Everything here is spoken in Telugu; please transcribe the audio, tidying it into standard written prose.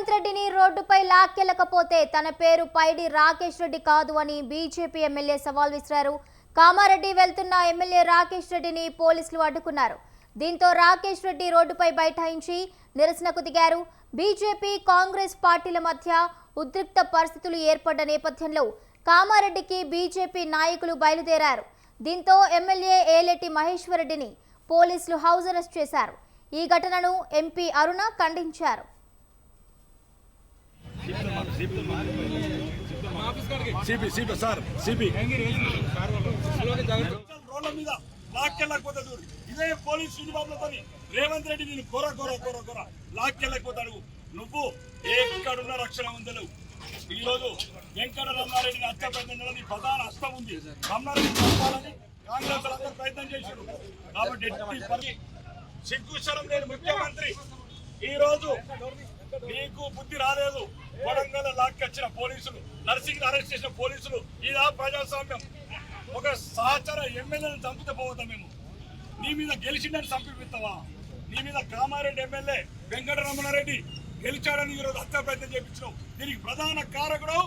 రేవంత్ రెడ్డిని రోడ్డుపై లాక్కెళ్లకపోతే తన పేరు పైడి రాకేష్ రెడ్డి కాదు అని బీజేపీ ఎమ్మెల్యే సవాల్ విసిరారు. కామారెడ్డి వెళ్తున్న ఎమ్మెల్యే రాకేష్ రెడ్డిని పోలీసులు అడ్డుకున్నారు. దీంతో రాకేష్ రెడ్డి రోడ్డుపై బైఠాయించి నిరసనకు దిగారు. బీజేపీ కాంగ్రెస్ పార్టీల మధ్య ఉద్రిక్త పరిస్థితులు ఏర్పడ్డ నేపథ్యంలో కామారెడ్డికి బీజేపీ నాయకులు బయలుదేరారు. దీంతో ఎమ్మెల్యే ఏలేటి మహేశ్వర్ రెడ్డిని పోలీసులు హౌస్ అరెస్ట్ చేశారు. ఈ ఘటనను ఎంపీ అరుణ ఖండించారు. ఇదే పోలీస్ యూనిఫామ్లతో రేవంత్ రెడ్డి నేను కొర లాక్కెళ్ళకపోతాడు. నువ్వు ఎక్కడున్న రక్షణ ఉందలు. ఈ రోజు వెంకట రమణారెడ్డిని హత్య ప్రధాన హస్తం ఉంది. రమణారెడ్డి చంపాలని కాంగ్రెస్ అందరూ ప్రయత్నం చేశారు. కాబట్టి సిగ్గుశరం లేని ముఖ్యమంత్రి ఈ రోజు నీకు బుద్ధి రాలేదు. వరంగల్ లాక్కొచ్చిన పోలీసులు, నర్సింగ్ అరెస్ట్ చేసిన పోలీసులు, ఇదా ప్రజాస్వామ్యం? ఒక సహచర ఎమ్మెల్యేలను చంపితే పోవద్దా మేము? నీ మీద గెలిచిందని చంపిస్తావా? నీ మీద కామారెడ్డి ఎమ్మెల్యే వెంకట రమణారెడ్డి గెలిచాడని ఈరోజు హత్య ప్రయత్నం చేయించినావు. దీనికి ప్రధాన కారకుడు